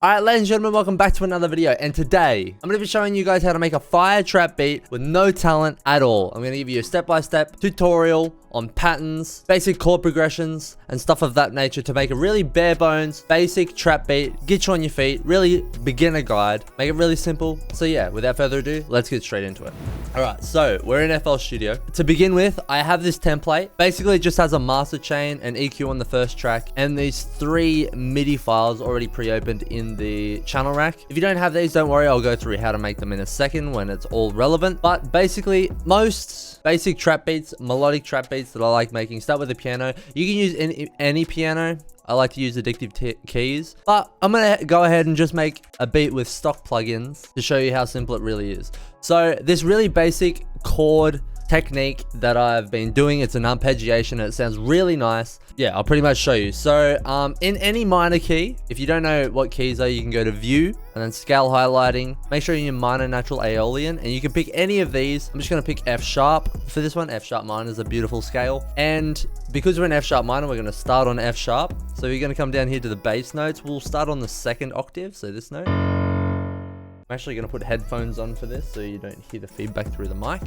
Alright, ladies and gentlemen, welcome back to another video, and today I'm going to be showing you guys how to make a fire trap beat with no talent at all. I'm going to give you a step-by-step tutorial on patterns, basic chord progressions, and stuff of that nature to make a really bare bones, basic trap beat, get you on your feet, really beginner guide, make it really simple. So yeah, without further ado, let's get straight into it. Alright, so we're in FL Studio. To begin with, I have this template. Basically, it just has a master chain, an EQ on the first track, and these 3 MIDI files already pre-opened in the channel rack. If you don't have these, don't worry, I'll go through how to make them in a second when it's all relevant. But basically, most basic trap beats, melodic trap beats that I like making, start with the piano. You can use any piano. I like to use addictive keys, but I'm gonna go ahead and just make a beat with stock plugins to show you how simple it really is. So this really basic chord technique that I've been doing, it's an arpeggiation and it sounds really nice. Yeah, I'll pretty much show you. So in any minor key, if you don't know what keys are, you can go to view and then scale highlighting. Make sure you're in minor natural Aeolian, and you can pick any of these. I'm just gonna pick F sharp for this one. F sharp minor is a beautiful scale, and because we're in F sharp minor, we're gonna start on F sharp. So you're gonna come down here to the bass notes. We'll start on the 2nd octave, so this note. I'm actually gonna put headphones on for this so you don't hear the feedback through the mic.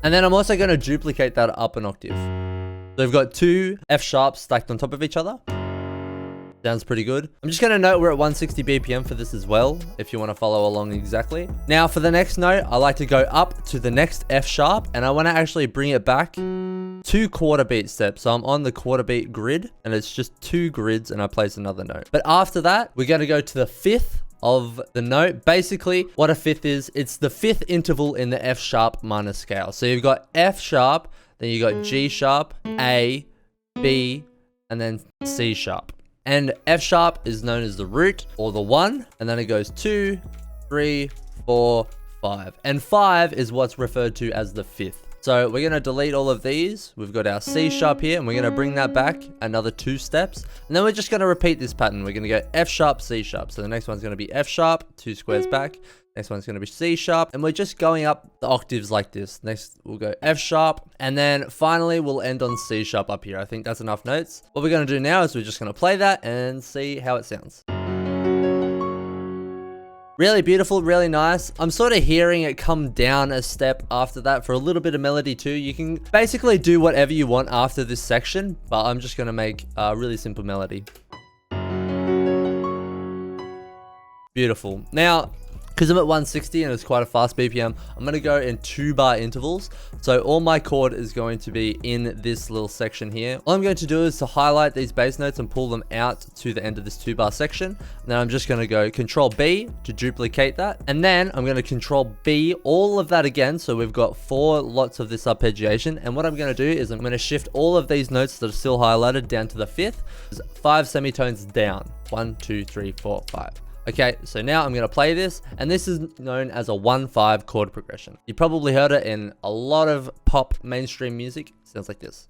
And then I'm also going to duplicate that up an octave. So we've got 2 F sharps stacked on top of each other. Sounds pretty good. I'm just going to note we're at 160 BPM for this as well, if you want to follow along exactly. Now for the next note, I like to go up to the next F sharp, and I want to actually bring it back 2 quarter beat steps. So I'm on the quarter beat grid, and it's just 2 grids, and I place another note. But after that, we're going to go to the 5th of the note. Basically, what a 5th is, it's the 5th interval in the F sharp minor scale. So you've got F sharp, then you got G sharp, A, B, and then C sharp. And F sharp is known as the root or the 1, and then it goes 2, 3, 4, 5. And 5 is what's referred to as the 5th. So we're going to delete all of these. We've got our C sharp here, and we're going to bring that back another 2 steps. And then we're just going to repeat this pattern. We're going to go F sharp, C sharp. So the next one's going to be F sharp, 2 squares back. Next one's going to be C sharp. And we're just going up the octaves like this. Next, we'll go F sharp. And then finally, we'll end on C sharp up here. I think that's enough notes. What we're going to do now is we're just going to play that and see how it sounds. Really beautiful, really nice. I'm sort of hearing it come down a step after that for a little bit of melody too. You can basically do whatever you want after this section, but I'm just going to make a really simple melody. Beautiful. Now, because I'm at 160 and it's quite a fast BPM, I'm going to go in 2-bar intervals. So all my chord is going to be in this little section here. All I'm going to do is to highlight these bass notes and pull them out to the end of this 2-bar section. And then I'm just going to go Control B to duplicate that. And then I'm going to Control B all of that again. So we've got 4 lots of this arpeggiation. And what I'm going to do is I'm going to shift all of these notes that are still highlighted down to the 5th. 5 semitones down. 1, 2, 3, 4, 5. Okay, so now I'm going to play this, and this is known as a 1-5 chord progression. You probably heard it in a lot of pop mainstream music. It sounds like this.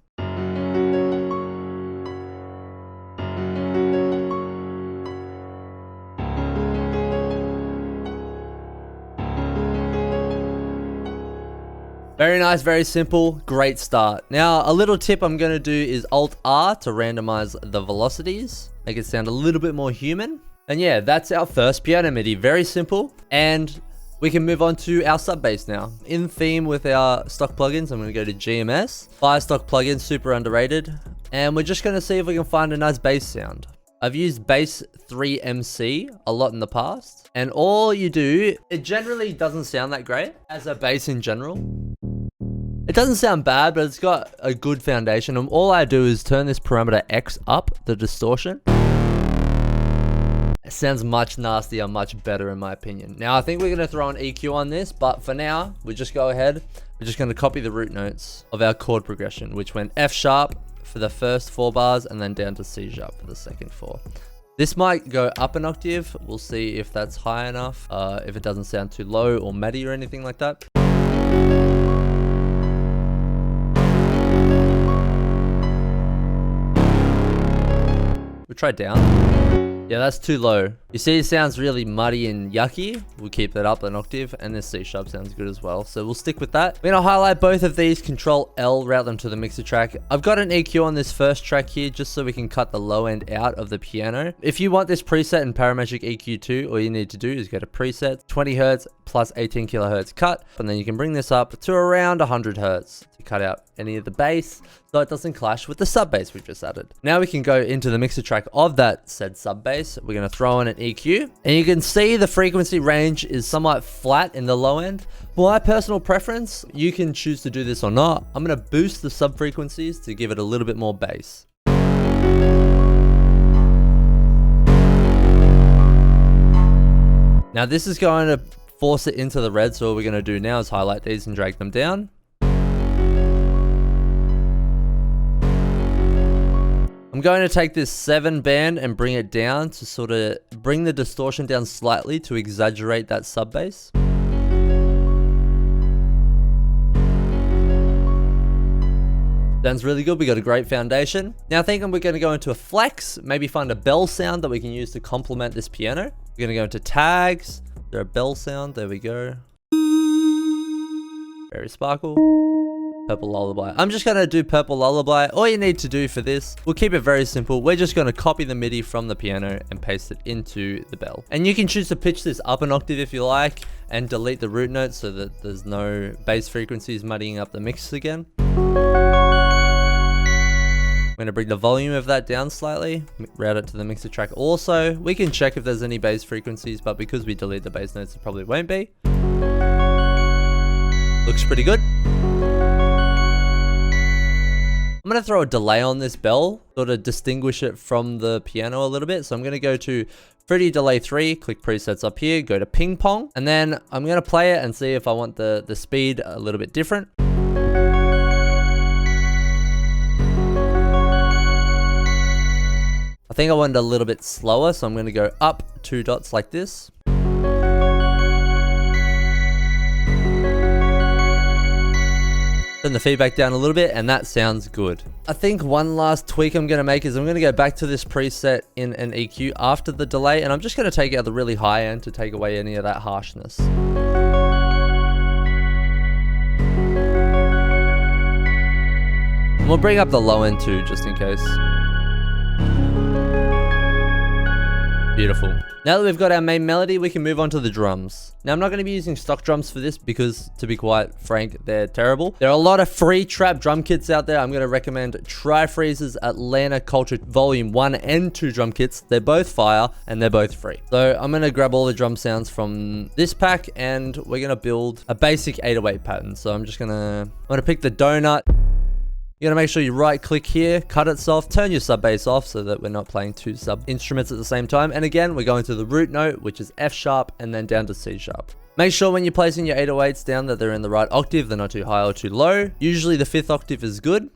Very nice, very simple, great start. Now, a little tip I'm going to do is Alt-R to randomize the velocities, make it sound a little bit more human. And yeah, that's our first piano MIDI. Very simple. And we can move on to our sub bass now. In theme with our stock plugins, I'm going to go to GMS. 5 stock plugins, super underrated. And we're just going to see if we can find a nice bass sound. I've used bass 3MC a lot in the past. And all you do, it generally doesn't sound that great as a bass in general. It doesn't sound bad, but it's got a good foundation. And all I do is turn this parameter X up, the distortion. It sounds much nastier, much better in my opinion. Now, I think we're going to throw an EQ on this, but for now, we just go ahead. We're just going to copy the root notes of our chord progression, which went F sharp for the first 4 bars and then down to C sharp for the second 4. This might go up an octave. We'll see if that's high enough, if it doesn't sound too low or Midi or anything like that. We'll try down. Yeah, that's too low. You see, it sounds really muddy and yucky. We'll keep that up an octave, and this C sharp sounds good as well. So we'll stick with that. We're gonna highlight both of these, Control L, route them to the mixer track. I've got an EQ on this first track here, just so we can cut the low end out of the piano. If you want this preset in parametric EQ too, all you need to do is go to presets, 20 Hertz plus 18 kilohertz cut, and then you can bring this up to around 100 Hertz. Cut out any of the bass so it doesn't clash with the sub bass we've just added. Now we can go into the mixer track of that said sub bass. We're going to throw in an EQ, and you can see the frequency range is somewhat flat in the low end. For my personal preference, you can choose to do this or not. I'm going to boost the sub frequencies to give it a little bit more bass. Now this is going to force it into the red, so what we're going to do now is highlight these and drag them down. I'm going to take this 7 band and bring it down to sort of bring the distortion down slightly to exaggerate that sub bass. Sounds really good. We got a great foundation. Now I think we're going to go into a flex, maybe find a bell sound that we can use to complement this piano. We're going to go into tags. There a bell sound. There we go. Very sparkle. Purple Lullaby. I'm just going to do Purple Lullaby. All you need to do for this, we'll keep it very simple. We're just going to copy the MIDI from the piano and paste it into the bell. And you can choose to pitch this up an octave if you like and delete the root notes so that there's no bass frequencies muddying up the mix again. I'm going to bring the volume of that down slightly, route it to the mixer track also. We can check if there's any bass frequencies, but because we delete the bass notes, it probably won't be. Looks pretty good. I'm going to throw a delay on this bell, sort of distinguish it from the piano a little bit. So I'm going to go to Fruity Delay 3, click presets up here, go to ping pong, and then I'm going to play it and see if I want the speed a little bit different. I think I want it a little bit slower, so I'm going to go up 2 dots like this. Turn the feedback down a little bit, and that sounds good. I think one last tweak I'm going to make is I'm going to go back to this preset in an EQ after the delay, and I'm just going to take out the really high end to take away any of that harshness. And we'll bring up the low end too, just in case. Beautiful. Now that we've got our main melody, we can move on to the drums. Now, I'm not going to be using stock drums for this because, to be quite frank, they're terrible. There are a lot of free trap drum kits out there. I'm going to recommend Tri-Freeze's Atlanta Culture Volume 1 and 2 drum kits. They're both fire and they're both free. So I'm going to grab all the drum sounds from this pack and we're going to build a basic 808 pattern. So I'm going to pick the donut. You're going to make sure you right click here, cut itself, turn your sub bass off so that we're not playing 2 sub instruments at the same time. And again, we're going to the root note, which is F sharp, and then down to C sharp. Make sure when you're placing your 808s down that they're in the right octave, they're not too high or too low. Usually the 5th octave is good.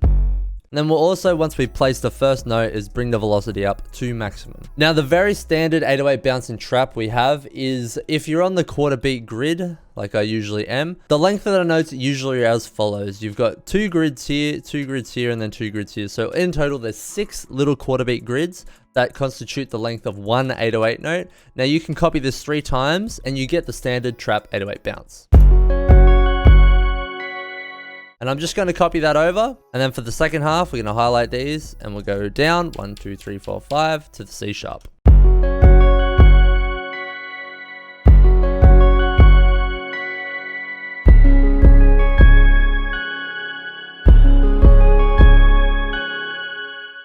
And then we'll also, once we've placed the first note, is bring the velocity up to maximum. Now, the very standard 808 bouncing trap we have is if you're on the quarter beat grid, like I usually am, the length of the notes usually are as follows. You've got 2 grids here, 2 grids here, and then 2 grids here. So in total, there's 6 little quarter beat grids that constitute the length of one 808 note. Now you can copy this 3 times and you get the standard trap 808 bounce. And I'm just going to copy that over. And then for the second half, we're going to highlight these and we'll go down 1, 2, 3, 4, 5 to the C sharp.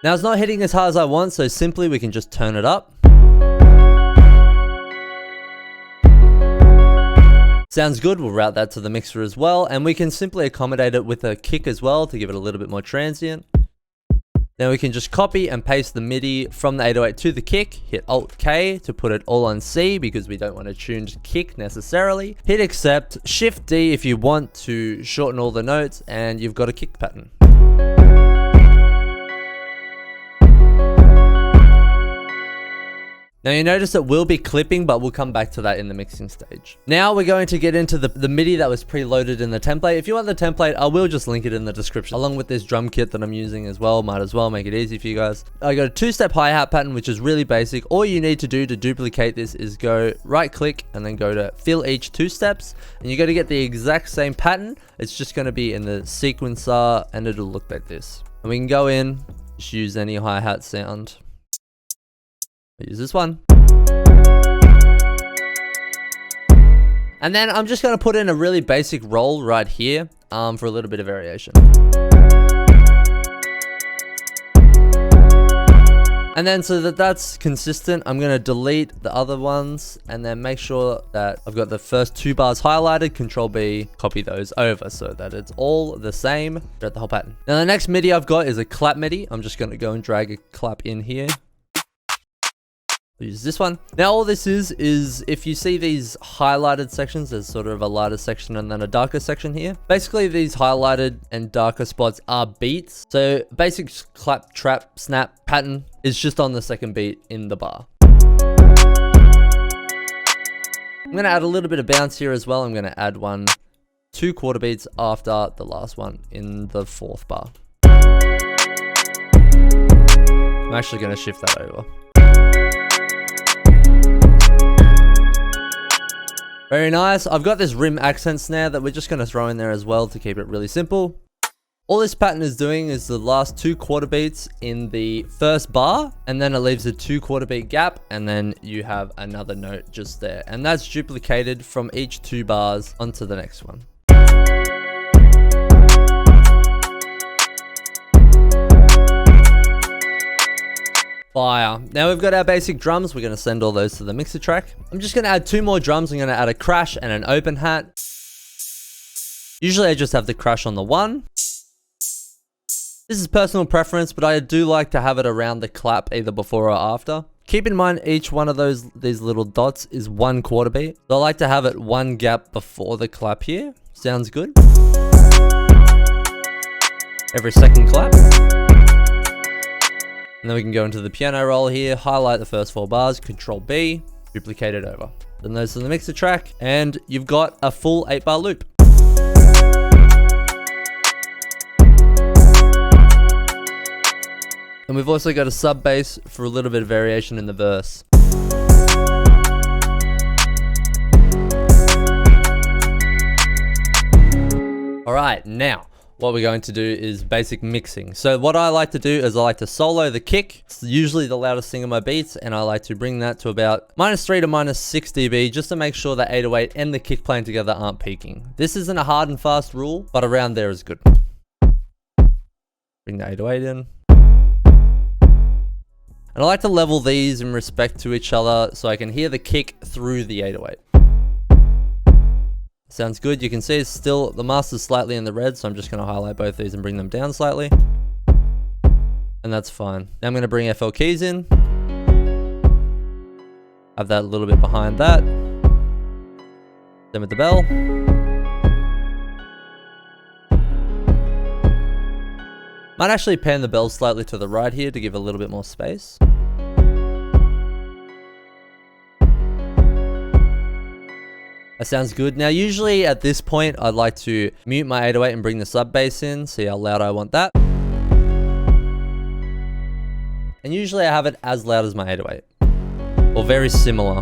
Now it's not hitting as hard as I want, so simply we can just turn it up. Sounds good, we'll route that to the mixer as well, and we can simply accommodate it with a kick as well to give it a little bit more transient. Then we can just copy and paste the MIDI from the 808 to the kick, hit Alt K to put it all on C because we don't want to tune kick necessarily. Hit accept, Shift D if you want to shorten all the notes, and you've got a kick pattern. Now you notice it will be clipping, but we'll come back to that in the mixing stage. Now we're going to get into the MIDI that was preloaded in the template. If you want the template, I will just link it in the description, along with this drum kit that I'm using as well. Might as well make it easy for you guys. I got a 2-step hi-hat pattern, which is really basic. All you need to do to duplicate this is go right click and then go to fill each 2 steps, and you're going to get the exact same pattern. It's just going to be in the sequencer, and it'll look like this. And we can go in, just use any hi-hat sound. I'll use this one. And then I'm just going to put in a really basic roll right here for a little bit of variation. And then so that that's consistent, I'm going to delete the other ones and then make sure that I've got the first 2 bars highlighted, Control B, copy those over so that it's all the same throughout the whole pattern. Now the next MIDI I've got is a clap MIDI. I'm just going to go and drag a clap in here. I'll use this one. Now all this is if you see these highlighted sections, there's sort of a lighter section and then a darker section here. Basically these highlighted and darker spots are beats. So basic clap, trap, snap pattern is just on the second beat in the bar. I'm going to add a little bit of bounce here as well. I'm going to add 2 quarter beats after the last one in the 4th bar. I'm actually going to shift that over. Very nice. I've got this rim accent snare that we're just going to throw in there as well to keep it really simple. All this pattern is doing is the last 2 quarter beats in the first bar, and then it leaves a 2 quarter beat gap, and then you have another note just there. And that's duplicated from each 2 bars onto the next one. Fire. Now we've got our basic drums. We're going to send all those to the mixer track. I'm just going to add 2 more drums. I'm going to add a crash and an open hat. Usually I just have the crash on the 1. This is personal preference, but I do like to have it around the clap either before or after. Keep in mind each one of these little dots is 1 quarter beat. So I like to have it 1 gap before the clap here. Sounds good. Every second clap. And then we can go into the piano roll here, highlight the first 4 bars, Control B, duplicate it over. Then those to the mixer track, and you've got a full 8-bar loop. And we've also got a sub bass for a little bit of variation in the verse. All right, now what we're going to do is basic mixing. So what I like to do is I like to solo the kick. It's usually the loudest thing on my beats, and I like to bring that to about -3 to -6 dB just to make sure the 808 and the kick playing together aren't peaking. This isn't a hard and fast rule, but around there is good. Bring the 808 in. And I like to level these in respect to each other so I can hear the kick through the 808. Sounds good. You can see it's still, the master's slightly in the red, so I'm just going to highlight both these and bring them down slightly. And that's fine. Now I'm going to bring FL keys in. Have that a little bit behind that. Then with the bell. Might actually pan the bell slightly to the right here to give a little bit more space. That sounds good. Now, usually at this point, I'd like to mute my 808 and bring the sub bass in. See how loud I want that. And usually I have it as loud as my 808. Or very similar.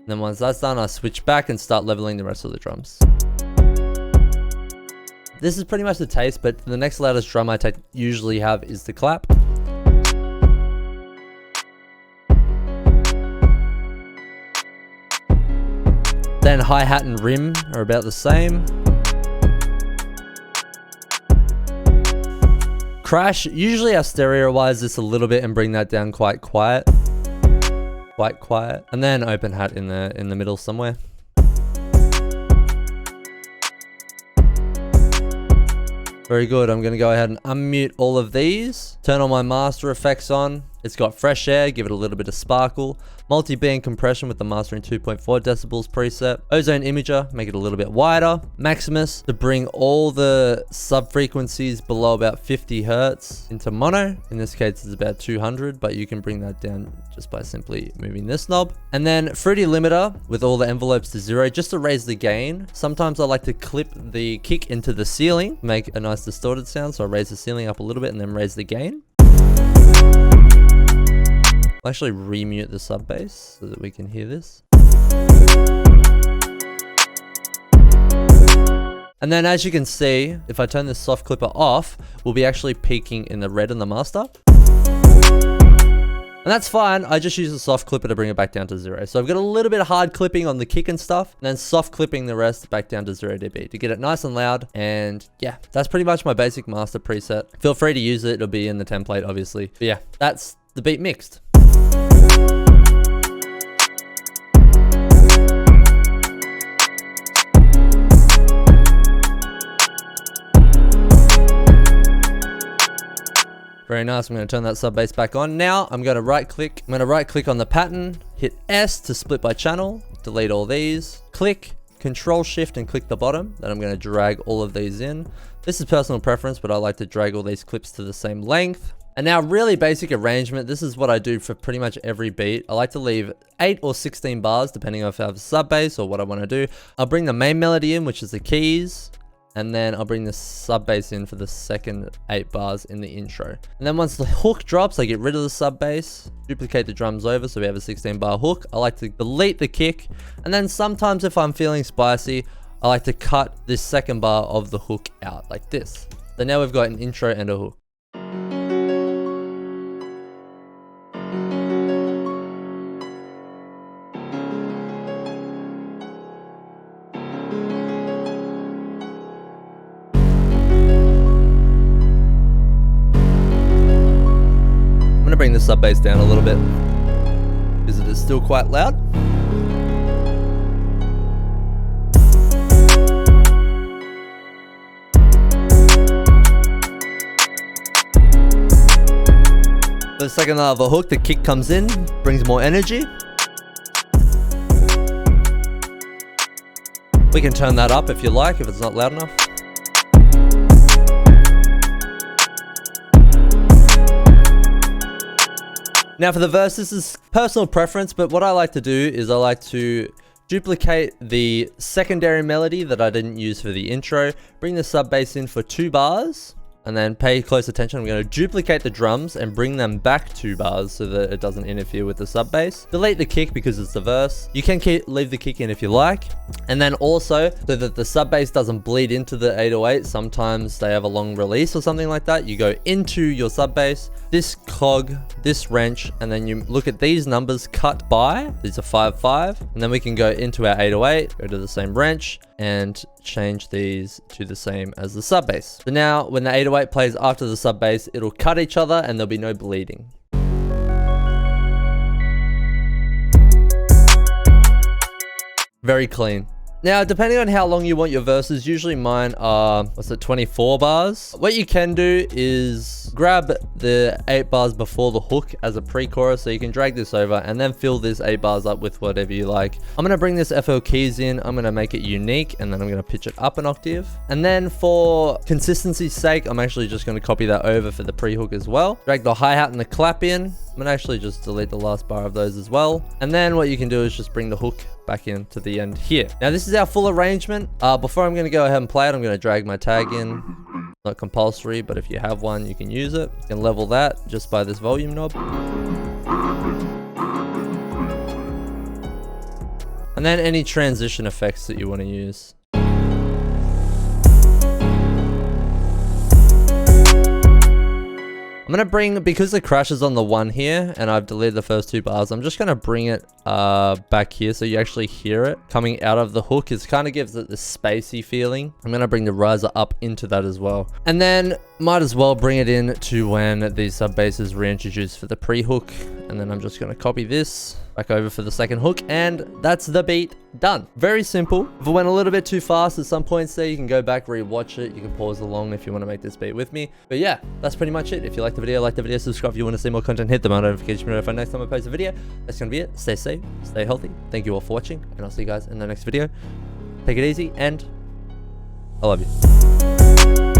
And then once that's done, I switch back and start leveling the rest of the drums. This is pretty much the taste, but the next loudest drum I usually have is the clap. Then hi-hat and rim are about the same. Crash, usually I stereo-wise this a little bit and bring that down quite quiet. Quite quiet. And then open hat in the middle somewhere. Very good. I'm going to go ahead and unmute all of these. Turn all my master effects on. It's got fresh air, give it a little bit of sparkle. Multi-band compression with the mastering 2.4 decibels preset. Ozone imager, make it a little bit wider. Maximus to bring all the sub frequencies below about 50 hertz into mono. In this case, it's about 200, but you can bring that down just by simply moving this knob. And then Fruity limiter with all the envelopes to 0, just to raise the gain. Sometimes I like to clip the kick into the ceiling, make a nice distorted sound. So I raise the ceiling up a little bit and then raise the gain. I'll actually remute the sub bass so that we can hear this. And then as you can see, if I turn this soft clipper off, we'll be actually peaking in the red in the master. And that's fine. I just use the soft clipper to bring it back down to 0. So I've got a little bit of hard clipping on the kick and stuff, and then soft clipping the rest back down to 0 dB to get it nice and loud. And yeah, that's pretty much my basic master preset. Feel free to use it. It'll be in the template, obviously. But yeah, that's the beat mixed. Very nice. I'm going to turn that sub bass back on. Now I'm going to right click. I'm going to right click on the pattern, hit S to split by channel, delete all these, click, Control Shift and click the bottom. Then I'm going to drag all of these in. This is personal preference, but I like to drag all these clips to the same length. And now really basic arrangement. This is what I do for pretty much every beat. I like to leave 8 or 16 bars, depending on if I have a sub bass or what I want to do. I'll bring the main melody in, which is the keys. And then I'll bring the sub bass in for the second 8 bars in the intro. And then once the hook drops, I get rid of the sub bass, duplicate the drums over so we have a 16 bar hook. I like to delete the kick. And then sometimes if I'm feeling spicy, I like to cut this second bar of the hook out like this. So now we've got an intro and a hook. Bring the sub bass down a little bit because it is still quite loud. The second of a hook, the kick comes in, brings more energy. We can turn that up if you like, if it's not loud enough. Now for the verse, this is personal preference, but what I like to do is I like to duplicate the secondary melody that I didn't use for the intro, bring the sub bass in for 2 bars, and then pay close attention. I'm going to duplicate the drums and bring them back 2 bars so that it doesn't interfere with the sub bass. Delete the kick because it's the verse. You can leave the kick in if you like. And then also, so that the sub bass doesn't bleed into the 808, sometimes they have a long release or something like that. You go into your sub bass, this cog, this wrench, and then you look at these numbers cut by. These are 5/5, and then we can go into our 808, go to the same wrench, and change these to the same as the sub bass. So now when the 808 plays after the sub bass, it'll cut each other and there'll be no bleeding. Very clean. Now, depending on how long you want your verses, usually mine are, 24 bars. What you can do is grab the 8 bars before the hook as a pre-chorus, so you can drag this over and then fill this 8 bars up with whatever you like. I'm gonna bring this FL keys in, I'm gonna make it unique, and then I'm gonna pitch it up an octave. And then for consistency's sake, I'm actually just gonna copy that over for the pre-hook as well. Drag the hi-hat and the clap in. I'm gonna actually just delete the last bar of those as well. And then what you can do is just bring the hook back in to the end here. Now this is our full arrangement. Before I'm gonna go ahead and play it, I'm gonna drag my tag in. Not compulsory, but if you have one, you can use it. You can level that just by this volume knob. And then any transition effects that you want to use. I'm gonna bring, because the crash is on the 1 here and I've deleted the first 2 bars, I'm just gonna bring it back here so you actually hear it coming out of the hook. It kind of gives it this spacey feeling. I'm gonna bring the riser up into that as well. And then might as well bring it in to when the sub bass is reintroduced for the pre-hook. And then I'm just gonna copy this back over for the second hook, and that's the beat done. Very simple. If it went a little bit too fast at some points there, you can go back, rewatch it. You can pause along if you want to make this beat with me. But yeah, that's pretty much it. If you like the video, subscribe if you want to see more content, hit the bell notification bell notified next time I post a video. That's going to be it. Stay safe, stay healthy. Thank you all for watching, and I'll see you guys in the next video. Take it easy, and I love you.